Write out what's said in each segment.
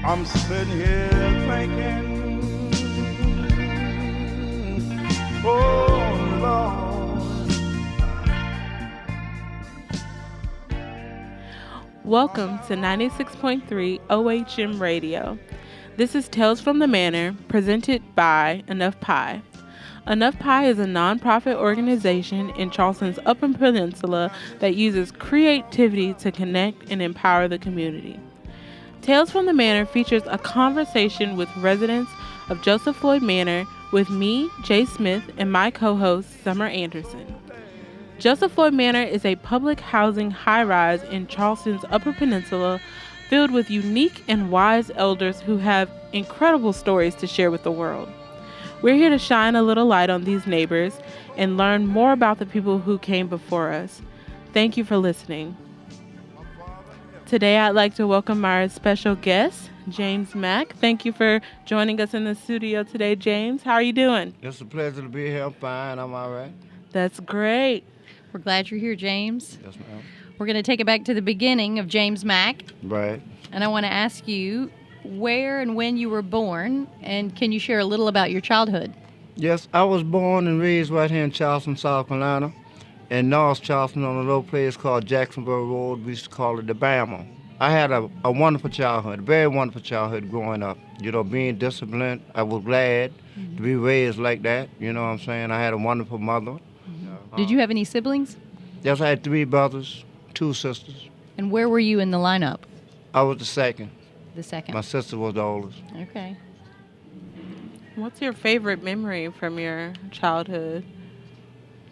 I'm sitting here thinking, oh Lord. Welcome to 96.3 OHM Radio. This is Tales from the Manor, presented by Enough Pie. Enough Pie is a nonprofit organization in Charleston's Upper Peninsula that uses creativity to connect and empower the community. Tales from the Manor features a conversation with residents of Joseph Floyd Manor with me, Jae Smith, and my co-host, Summer Anderson. Joseph Floyd Manor is a public housing high-rise in Charleston's Upper Peninsula filled with unique and wise elders who have incredible stories to share with the world. We're here to shine a little light on these neighbors and learn more about the people who came before us. Thank you for listening. Today, I'd like to welcome our special guest, James Mack. Thank you for joining us in the studio today, James. How are you doing? It's a pleasure to be here. I'm fine. I'm all right. That's great. We're glad you're here, James. Yes, ma'am. We're going to take it back to the beginning of James Mack. Right. And I want to ask you where and when you were born, and can you share a little about your childhood? Yes, I was born and raised right here in Charleston, South Carolina. In North Charleston on a little place called Jacksonville Road. We used to call it the Bama. I had a wonderful childhood, a very wonderful childhood growing up. You know, being disciplined, I was glad to be raised like that. You know what I'm saying? I had a wonderful mother. Did you have any siblings? Yes, I had 3 brothers, 2 sisters. And where were you in the lineup? I was the second. The second. My sister was the oldest. Okay. What's your favorite memory from your childhood?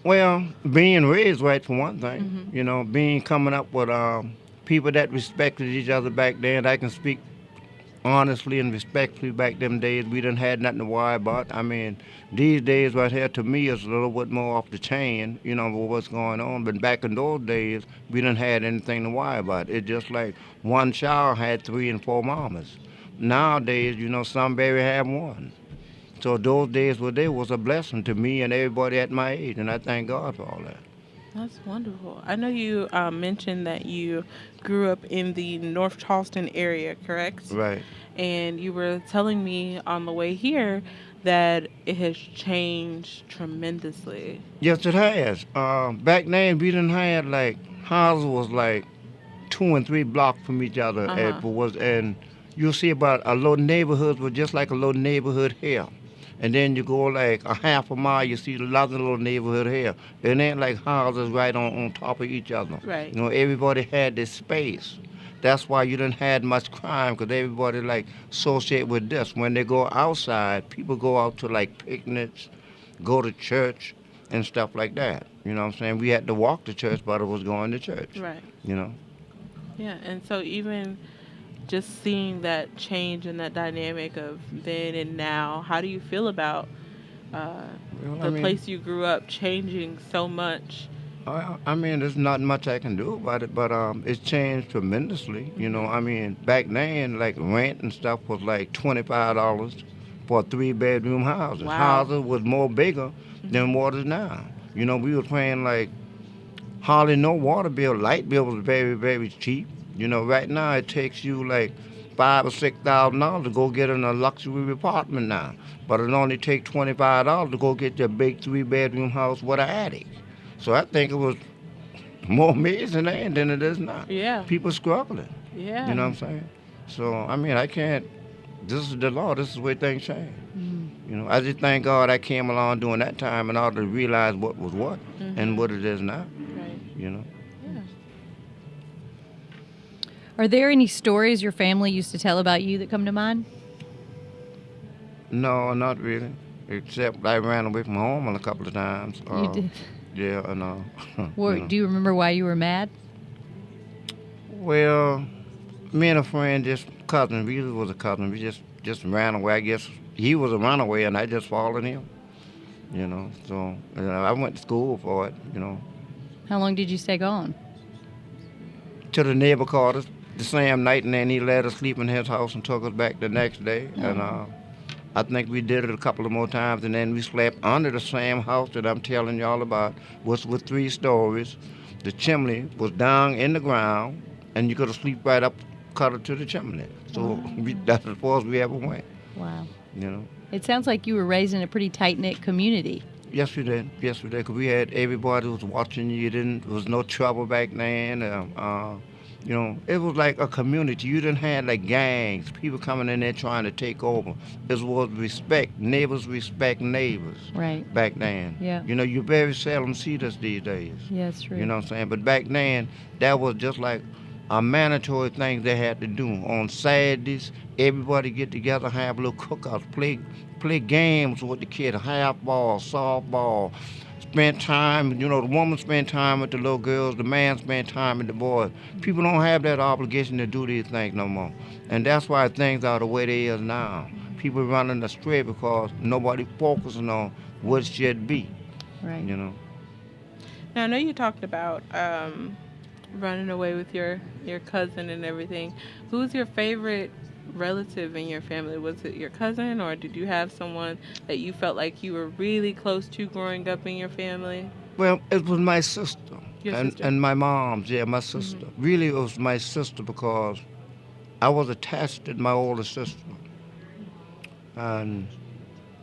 Well, being raised right for one thing. You know, coming up with people that respected each other back then. I can speak honestly and respectfully back them days. We didn't have nothing to worry about. I mean, these days right here to me is a little bit more off the chain, you know, with what's going on. But back in those days, we didn't have anything to worry about. It's just like one child had 3 and 4 mamas. Nowadays, you know, some baby have 1. So those days were there was a blessing to me and everybody at my age, and I thank God for all that. That's wonderful. I know you mentioned that you grew up in the North Charleston area, correct? Right. And you were telling me on the way here that it has changed tremendously. Yes, it has. Back then, we didn't have, like, houses was like 2 and 3 blocks from each other. And you'll see about a little neighborhood was just like a little neighborhood here. And then you go like a half a mile, you see another little neighborhood here. It ain't like houses right on top of each other. Right. You know, everybody had this space. That's why you didn't have much crime, because everybody like associate with this. When they go outside, people go out to like picnics, go to church and stuff like that. You know what I'm saying? We had to walk to church, but it was going to church. Right. You know? Yeah, and so even just seeing that change and that dynamic of then and now, how do you feel about the place you grew up changing so much? I mean, there's not much I can do about it, but it's changed tremendously. You know, I mean, back then, like rent and stuff was like $25 for a 3-bedroom house. Wow. Houses was more bigger than what is now. You know, we were paying like hardly no water bill. Light bill was very, very cheap. You know, right now it takes you like $5,000 or $6,000 to go get in a luxury apartment now, but it only takes $25 to go get your big 3-bedroom house with an attic. So I think it was more amazing then than it is now. Yeah. People struggling. Yeah. You know what I'm saying? So I mean, I can't. This is the law. This is the way things change. You know, I just thank God I came along during that time in order to realize what was what and what it is now. Right. You know. Are there any stories your family used to tell about you that come to mind? No, not really. Except I ran away from home a couple of times. You did? Yeah, and Or, do you remember why you were mad? Well, me and a friend, just cousin, we was a cousin. We just ran away. I guess he was a runaway, and I just followed him. You know, so I went to school for it. You know. How long did you stay gone? Till the neighbor called us the same night, and then he let us sleep in his house and took us back the next day. And I think we did it a couple of more times, and then we slept under the same house that I'm telling y'all about, which was 3 stories. The chimney was down in the ground, and you could sleep right up cut her to the chimney. So that's as far as we ever went. Wow. You know. It sounds like you were raised in a pretty tight-knit community. Yes, we did. Yes, we did. 'Cause we had everybody was watching you. There was no trouble back then. You know, it was like a community. You didn't have like gangs, people coming in there trying to take over. It was respect. Neighbors respect neighbors. Right. Back then. Yeah. You know, you very seldom see this these days. Yeah, that's true. You know what I'm saying? But back then, that was just like a mandatory thing they had to do. On Saturdays, everybody get together, have little cookouts, play games with the kids, half ball, softball, spend time, you know, the woman spend time with the little girls, the man spend time with the boys. People don't have that obligation to do these things no more. And that's why things are the way they is now. People running astray because nobody focusing on what it should be. Right. You know. Now, I know you talked about running away with your cousin and everything. Who's your favorite relative in your family? Was it your cousin, or did you have someone that you felt like you were really close to growing up in your family? Well, it was my sister. Your and, sister? and my mom's, yeah, my sister. Really, it was my sister because I was attached to my older sister. And,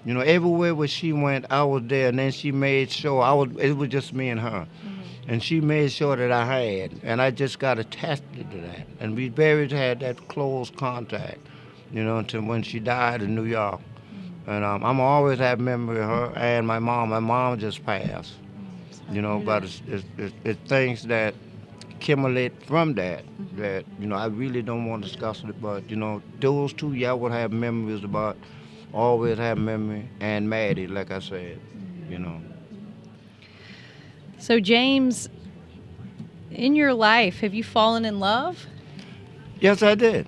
you know, everywhere where she went, I was there. And then she made sure it was just me and her. And she made sure that I had. And I just got attached to that. And we very had that close contact, you know, until when she died in New York. And I'm always have memory of her and my mom. My mom just passed, you know, but it's things that accumulate from that, you know, I really don't want to discuss it, but, you know, those two, yeah, I would have memories about, always have memory, and Maddie, like I said, you know. So, James, in your life, have you fallen in love Yes, I did,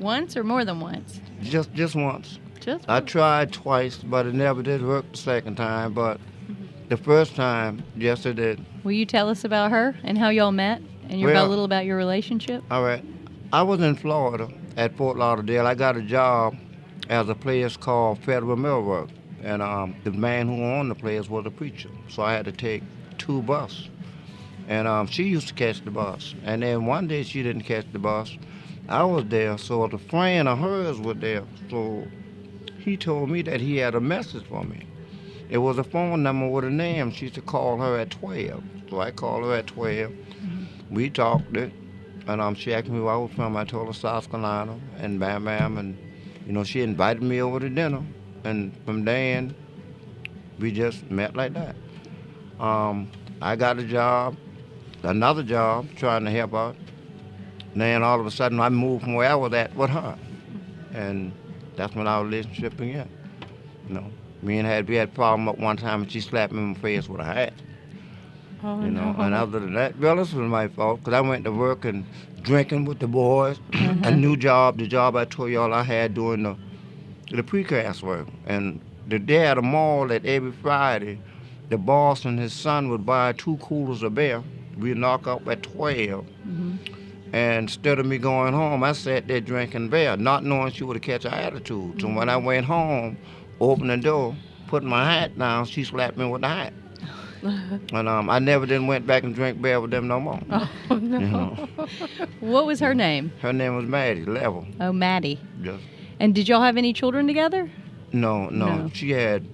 once or more than once? just once. Just I once. tried twice, but it never did work the second time, but the first time, yes, it did. Will you tell us about her and how y'all met and a little about your relationship? All right. I was in Florida at Fort Lauderdale. I got a job as a place called Federal Millwork. And the man who owned the place was a preacher. So I had to take 2 buses. And she used to catch the bus. And then one day she didn't catch the bus. I was there, so a friend of hers was there. So he told me that he had a message for me. It was a phone number with a name. She used to call her at 12. So I called her at 12. We talked it. And she asked me where I was from. I told her South Carolina. And bam, and, you know, she invited me over to dinner. And from then, we just met like that. I got another job, trying to help out. And then all of a sudden, I moved from where I was at with her. And that's when our relationship began. You know, we had a problem at one time, and she slapped me in the face with a hat. Oh, You know, no. and other than that, well, this was my fault, because I went to work and drinking with the boys. A new job, the job I told y'all I had doing the precast work. And they had a mall that every Friday, the boss and his son would buy 2 coolers of beer. We'd knock up at 12. And instead of me going home, I sat there drinking beer, not knowing she would catch an attitude. So when I went home, opened the door, put my hat down, she slapped me with the hat. And I never then went back and drank beer with them no more. Oh, no. You know, What was her name? her name was Maddie, Level. Oh, Maddie. Just, And did y'all have any children together? no. No. She had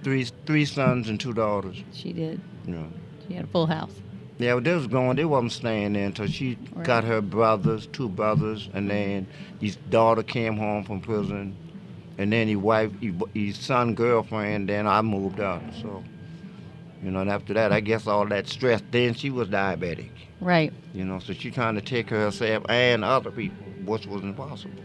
three sons and 2 daughters. She did. You know. She had a full house. Yeah, but they wasn't staying there until she Right. got her 2 brothers, and then his daughter came home from prison, and then his son girlfriend, then I moved out. So, you know, and after that, I guess all that stress, then she was diabetic, Right. you know, so she trying to take care of herself and other people, which was impossible,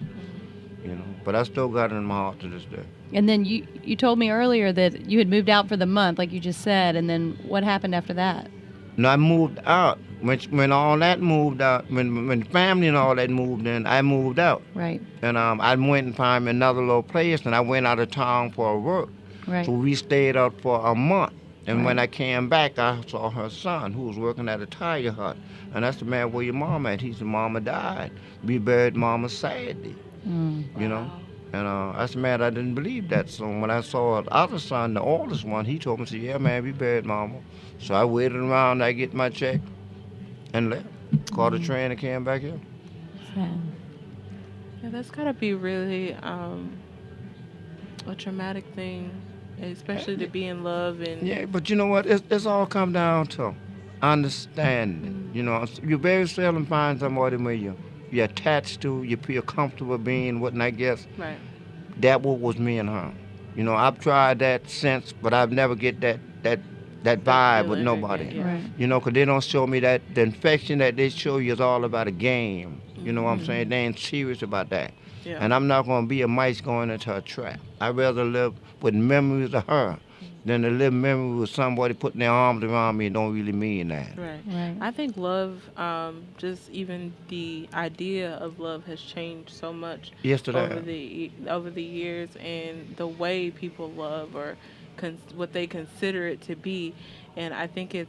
you know. But I still got it in my heart to this day. And then you told me earlier that you had moved out for the month, like you just said, and then what happened after that? No, I moved out. When all that moved out, when family and all that moved in, I moved out. Right. And I went and found me another little place, and I went out of town for work. Right. So we stayed out for a month. And Right. when I came back, I saw her son, who was working at a tire hut. And I said, man, where your mom at? He said, Mama died. We buried Mama Saturday, you know. And I said, man, I didn't believe that. So when I saw the other son, the oldest one, he told me, said, yeah, man, we buried Mama. So I waited around, I get my check, and left. Caught a train and came back here. Yeah, that's gotta be really a traumatic thing, especially to be in love and Yeah, but you know what? It's all come down to understanding. You know, you very seldom find somebody where you're attached to, you feel comfortable being with, and I guess right. that what was me and her. You know, I've tried that since, but I've never get that vibe with feeling nobody. again, yeah. Right. You know, 'cause they don't show me that the affection that they show you is all about a game. You know what I'm saying? They ain't serious about that. Yeah. And I'm not going to be a mice going into a trap. I'd rather live with memories of her than to live memories with somebody putting their arms around me and don't really mean that. Right. Right. I think love, just even the idea of love has changed so much over the years, and the way people love or what they consider it to be, and I think it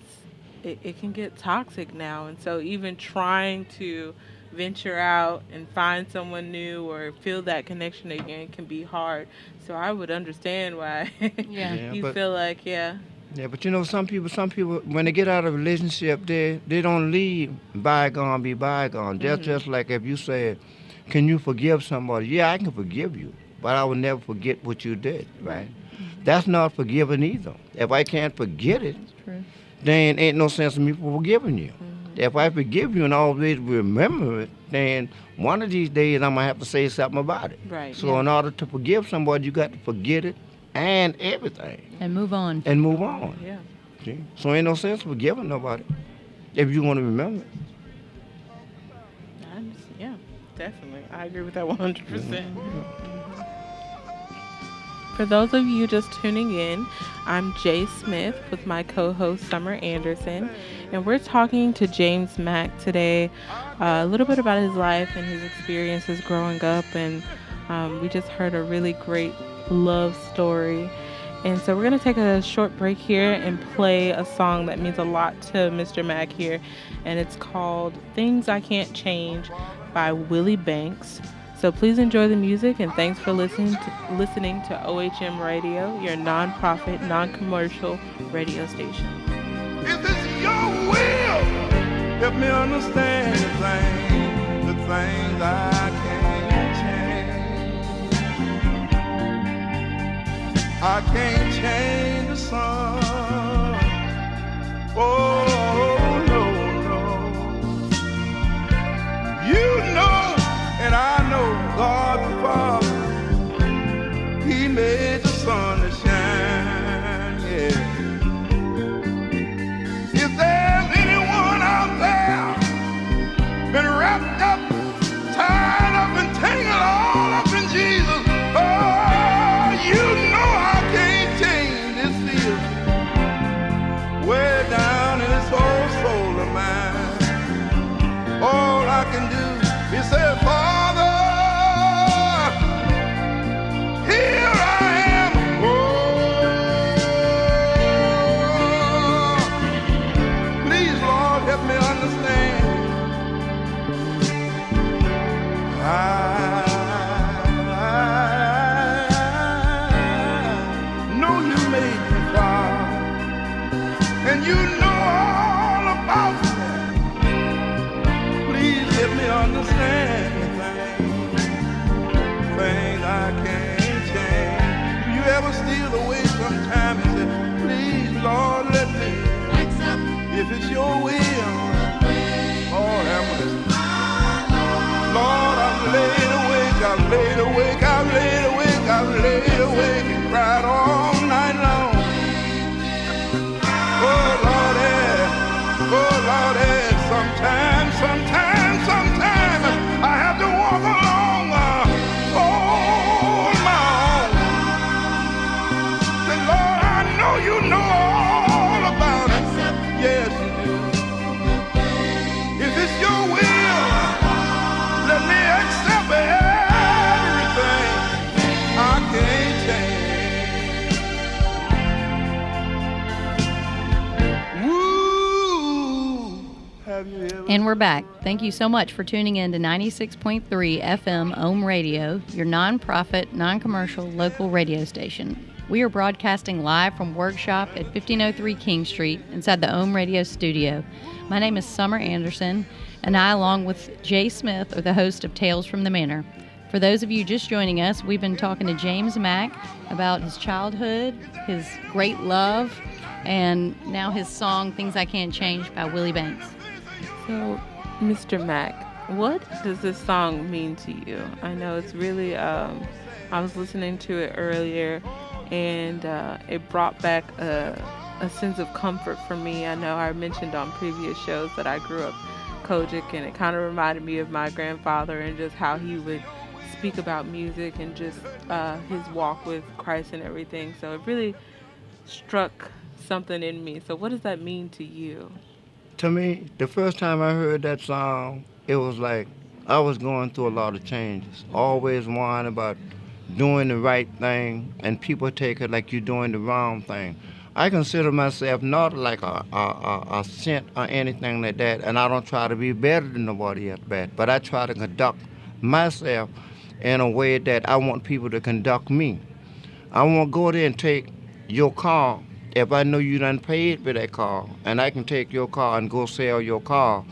can get toxic now, and so even trying to venture out and find someone new or feel that connection again can be hard. So I would understand why Yeah. you but- feel like, yeah. Yeah, but you know, some people, when they get out of a relationship, they don't leave bygone be bygone. Just like if you said, can you forgive somebody? Yeah, I can forgive you, but I will never forget what you did, right? That's not forgiving either. If I can't forget it, True. then ain't no sense in me for forgiving you. If I forgive you and always remember it, then one of these days I'm going to have to say something about it. Right. So in order to forgive somebody, you got to forget it and everything And move on. and move on. Yeah. See? So ain't no sense forgiving nobody if you want to remember it. Yeah, definitely. I agree with that 100%. For those of you just tuning in, I'm Jae Smith with my co-host Summer Anderson, and we're talking to James Mack today a little bit about his life and his experiences growing up, and we just heard a really great love story. And so we're going to take a short break here and play a song that means a lot to Mr. Mack here, and it's called Things I Can't Change by Willie Banks. So please enjoy the music, and thanks for listening to OHM Radio, your non-profit, non-commercial radio station. If it's your will, help me understand the things I can't change. I can't change the sun. Oh, no. You know, and I know God the Father, He made the sun to shine, yeah. If there's anyone out there been wrapped up, tied up, and tangled all up in Jesus, oh, you know I can't change this feeling way down in this whole soul of mine. All I can do is say, Father, here I am. Oh, please, Lord, help me understand. I know you made me, Father, and you know all about me. Please help me understand the things I can't change. Do you ever steal away sometime and say, please, Lord, let me, if it's your will, Lord, have mercy. Lord, I've laid awake, and cried all night long. Oh, Lord, sometimes, I have to walk along on my own. Say, Lord, I know you know all about it. Yes, you do. If it's your will, let me accept everything I can't change. Woo! Have you ever? And we're back. Thank you so much for tuning in to 96.3 FM Ohm Radio, your non-profit, non-commercial local radio station. We are broadcasting live from Workshop at 1503 King Street inside the Ohm Radio studio. My name is Summer Anderson, and I, along with Jae Smith, are the host of Tales from the Manor. For those of you just joining us, we've been talking to James Mack about his childhood, his great love, and now his song, Things I Can't Change by Willie Banks. So, Mr. Mack, what does this song mean to you? I know it's really, I was listening to it earlier, and it brought back a sense of comfort for me. I know I mentioned on previous shows that I grew up Kojic, and it kind of reminded me of my grandfather and just how he would speak about music and just his walk with Christ and everything. So it really struck something in me. So what does that mean to you? To me, the first time I heard that song, it was like I was going through a lot of changes. Always whining about doing the right thing, and people take it like you're doing the wrong thing. I consider myself not like a saint or anything like that, and I don't try to be better than nobody else, but I try to conduct myself in a way that I want people to conduct me. I won't go there and take your car if I know you done paid for that car, and I can take your car and go sell your car.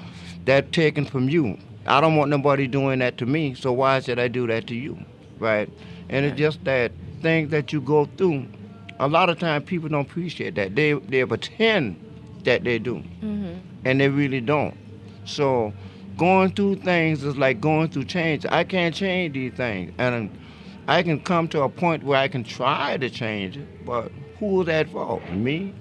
That's taken from you. I don't want nobody doing that to me, so why should I do that to you, right? And it's just that things that you go through, a lot of times people don't appreciate that. They pretend that they do, and they really don't. So going through things is like going through change. I can't change these things, and I can come to a point where I can try to change it, but who's at fault, me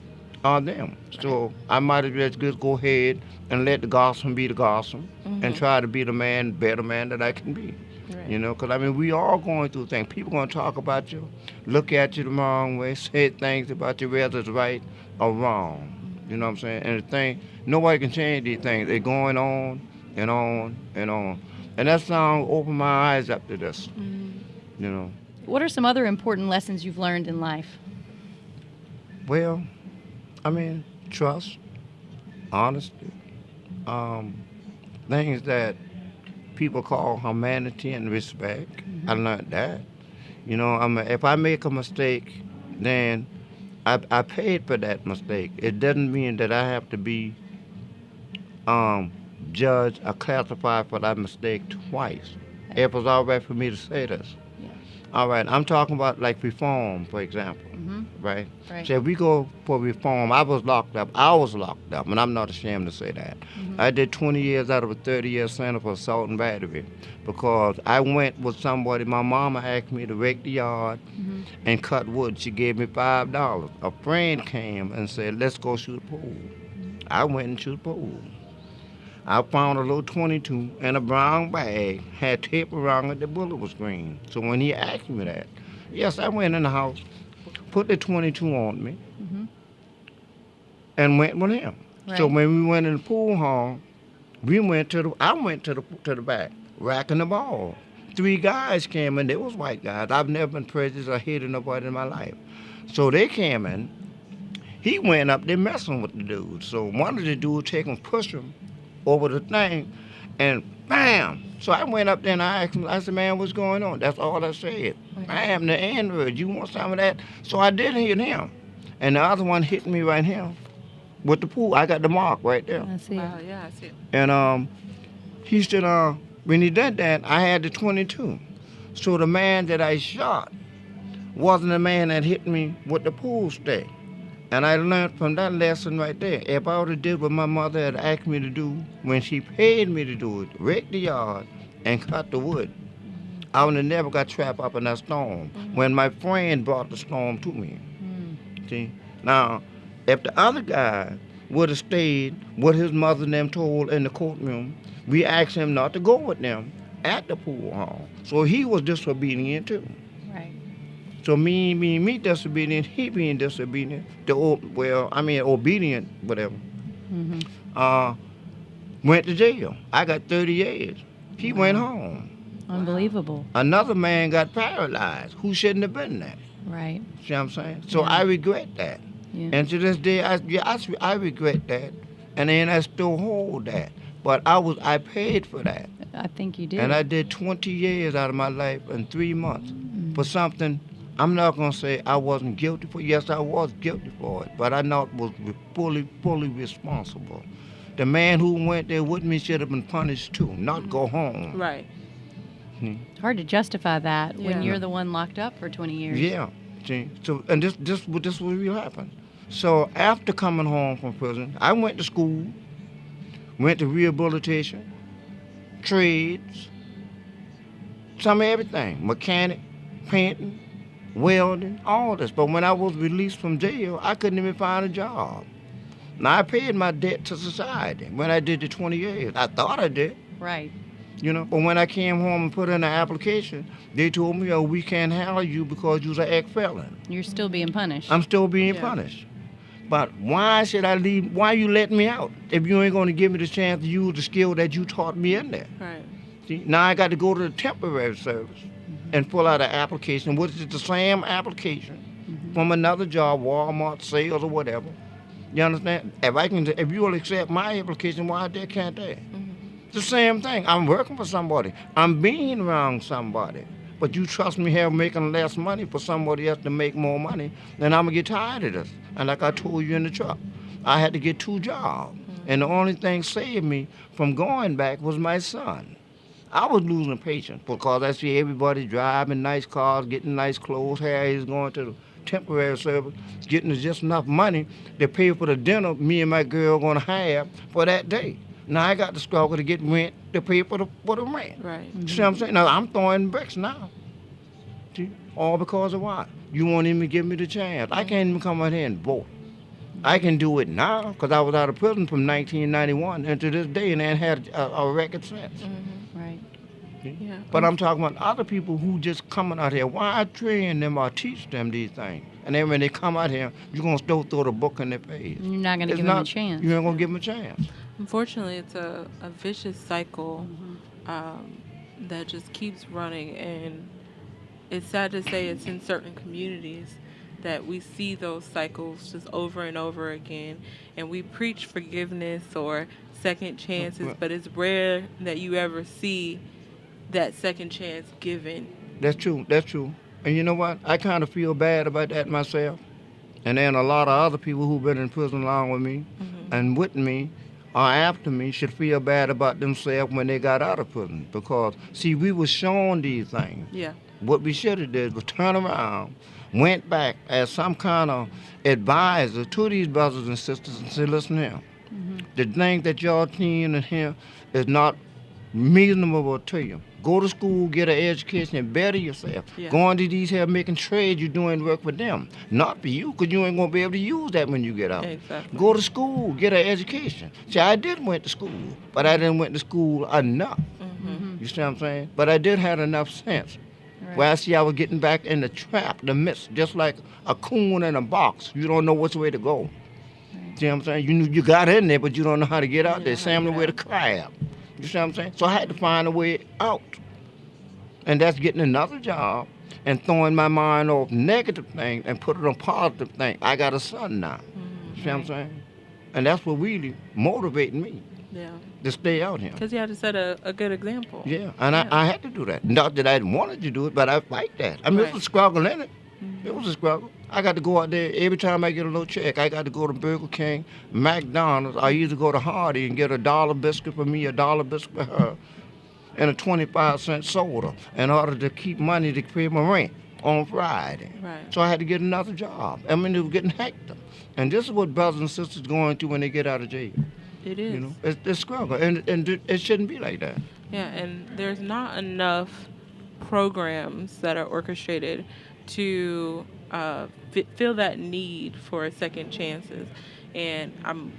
or them? So I might as well just go ahead and let the gospel be the gospel and try to be the better man that I can be. Right. You know, because I mean, we all going through things. People going to talk about you, look at you the wrong way, say things about you whether it's right or wrong. You know what I'm saying? And the thing, nobody can change these things. They're going on and on and on. And that song opened my eyes up to this, you know. What are some other important lessons you've learned in life? Well, I mean, trust, honesty, things that people call humanity and respect. I learned that. You know, if I make a mistake, then I paid for that mistake. It doesn't mean that I have to be judged or classified for that mistake twice. It was all right for me to say this. Yeah. All right, I'm talking about like reform, for example, right? So if we go for reform, I was locked up, and I'm not ashamed to say that. I did 20 years out of a 30-year sentence for assault and battery because I went with somebody. My mama asked me to rake the yard and cut wood. She gave me $5. A friend came and said, let's go shoot a pool. I went and shoot a pool. I found a little 22 in a brown bag, had tape around it, the bullet was green. So when he asked me that, yes, I went in the house, put the 22 on me, and went with him. Right. So when we went in the pool hall, I went to the back, racking the ball. 3 guys came in, they was white guys. I've never been prejudiced or hated nobody in my life. So they came in, he went up there messing with the dude. So one of the dudes take him, push him over the thing, and bam. So I went up there and I asked him, I said, man, what's going on? That's all I said. Bam, the N-word, you want some of that? So I did hit him. And the other one hit me right here with the pool. I got the mark right there. I see. Wow, yeah, I see it. And he said, when he did that, I had the 22. So the man that I shot wasn't the man that hit me with the pool stick. And I learned from that lesson right there. If I would have did what my mother had asked me to do when she paid me to do it, rake the yard and cut the wood, I would have never got trapped up in that storm when my friend brought the storm to me. See? Now, if the other guy would have stayed what his mother and them told in the courtroom, we asked him not to go with them at the pool hall. So he was disobedient too. Right. So me disobedient, he being disobedient, obedient, whatever. Went to jail. I got 30 years. He went home. Unbelievable. Another man got paralyzed who shouldn't have been there. Right. See what I'm saying? So I regret that. Yeah. And to this day, I regret that. And then I still hold that. But I paid for that. I think you did. And I did 20 years out of my life in 3 months for something I'm not going to say I wasn't guilty for. Yes, I was guilty for it, but I not was fully responsible. The man who went there with me should have been punished too, not go home. Right. It's hard to justify that when Yeah. you're the one locked up for 20 years. Yeah. See, so and this what really happened. So after coming home from prison, I went to school, went to rehabilitation, trades, some of everything, mechanic, painting, welding, all this. But when I was released from jail, I couldn't even find a job. Now I paid my debt to society when I did the 20 years. I thought I did. Right. You know, but when I came home and put in an application, they told me, oh, we can't hire you because you're an ex-felon. You're still being punished. I'm still being Yeah. punished. But why should I leave? Why you let me out if you ain't going to give me the chance to use the skill that you taught me in there? Right. See, now I got to go to the temporary service and fill out an application, which is the same application from another job, Walmart, sales, or whatever. You understand? If you will accept my application, why can't they? It's the same thing. I'm working for somebody. I'm being around somebody. But you trust me here making less money for somebody else to make more money, then I'm going to get tired of this. And like I told you in the truck, I had to get 2 jobs. And the only thing saved me from going back was my son. I was losing patience because I see everybody driving nice cars, getting nice clothes. Harry's going to the temporary service, getting just enough money to pay for the dinner me and my girl going to have for that day. Now I got to struggle to get rent to pay for the rent. Right. See what I'm saying? Now I'm throwing bricks now. See? All because of what? You won't even give me the chance. I can't even come out here and vote. I can do it now because I was out of prison from 1991 and to this day and ain't had a record since. Right. Yeah. But I'm talking about other people who just coming out here. Why I train them or teach them these things? And then when they come out here, you're going to still throw the book in their face. You're not going to It's give them a not- chance. You ain't going to give them a chance. Unfortunately, it's a vicious cycle that just keeps running, and it's sad to say it's in certain communities that we see those cycles just over and over again, and we preach forgiveness or second chances, but it's rare that you ever see that second chance given. That's true. That's true. And you know what? I kind of feel bad about that myself. And then a lot of other people who've been in prison along with me and with me or after me should feel bad about themselves when they got out of prison. Because, see, we were shown these things. Yeah. What we should have did was turn around, went back as some kind of advisor to these brothers and sisters and say, listen here, the thing that y'all seeing in here is not reasonable to you. Go to school, get an education, and better yourself. Yeah. Going to these here making trades, you're doing work for them. Not for you, because you ain't going to be able to use that when you get out. Exactly. Go to school, get an education. See, I did went to school, but I didn't went to school enough. You see what I'm saying? But I did have enough sense. Right. Where I see I was getting back in the trap, the midst, just like a coon in a box. You don't know which way to go. See what I'm saying? You got in there, but you don't know how to get out there. Same the way the crab. You see what I'm saying? So I had to find a way out. And that's getting another job and throwing my mind off negative things and put it on positive things. I got a son now. See what I'm saying? And that's what really motivated me Yeah. to stay out here. Because you had to set a good example. Yeah, and I had to do that. Not that I wanted to do it, but I fight that. I mean, it was a struggle in it. It was a struggle. I got to go out there every time I get a little check. I got to go to Burger King, McDonald's. I used to go to Hardy and get $1 biscuit for me, $1 biscuit for her, and a 25-cent soda in order to keep money to pay my rent on Friday. Right. So I had to get another job. I mean, it was getting hectic. And this is what brothers and sisters going through when they get out of jail. It is. You know, it's a struggle, and it shouldn't be like that. Yeah, and there's not enough programs that are orchestrated to fill that need for second chances. And I'm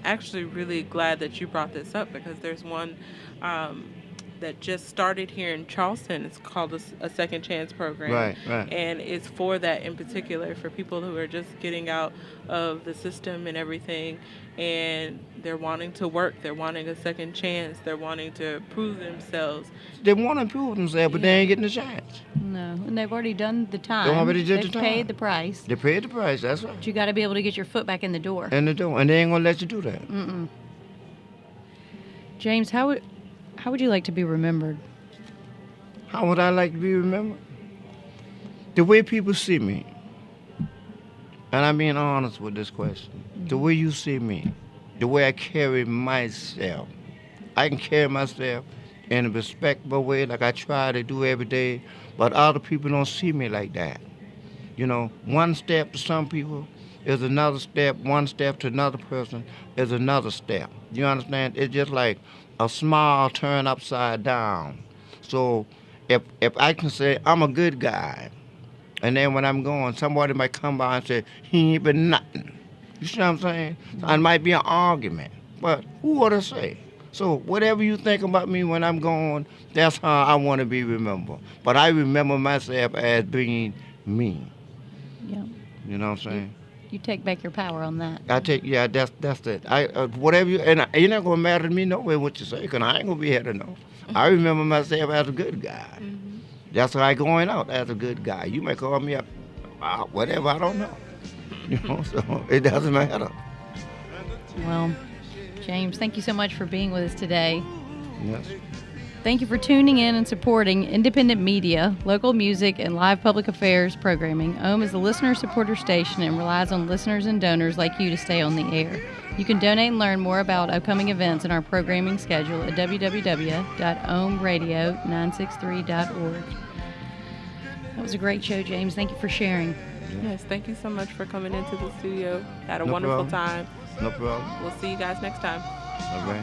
actually really glad that you brought this up, because there's one that just started here in Charleston. It's called a second chance program. Right. And it's for that in particular, for people who are just getting out of the system and everything, and they're wanting to work, they're wanting a second chance, they're wanting to prove themselves. They want to improve themselves, but they ain't getting a chance. No, and they've already done the time. They already did the They've time. paid the price. They paid the price, that's right. But you got to be able to get your foot back in the door. And they don't, and they ain't gonna let you do that. James, how would you like to be remembered? How would I like to be remembered? The way people see me. And I'm being honest with this question. The way you see me. the way I carry myself. I can carry myself in a respectable way like I try to do every day, but other people don't see me like that. You know, one step to some people is another step, one step to another person is another step. You understand? It's just like a small turn upside down. So if I can say I'm a good guy, and then when I'm going, somebody might come by and say, he ain't been nothing. You see what I'm saying? So it might be an argument, but who ought to say? So whatever you think about me when I'm gone, that's how I want to be remembered. But I remember myself as being me. Yeah. You know what I'm saying? You take back your power on that. Yeah, that's it. Whatever you, and you're not gonna matter to me no way what you say, 'cause I ain't gonna be here to know. I remember myself as a good guy. Mm-hmm. That's why I going out as a good guy. You may call me up, whatever, I don't know. You know, so it doesn't matter. Well, James, thank you so much for being with us today. Yes. Thank you for tuning in and supporting independent media, local music, and live public affairs programming. OHM is a listener-supporter station and relies on listeners and donors like you to stay on the air. You can donate and learn more about upcoming events and our programming schedule at www.ohmradio963.org. That was a great show, James. Thank you for sharing. Yes, thank you so much for coming into the studio. Had a No wonderful problem. time. No problem. We'll see you guys next time. All right.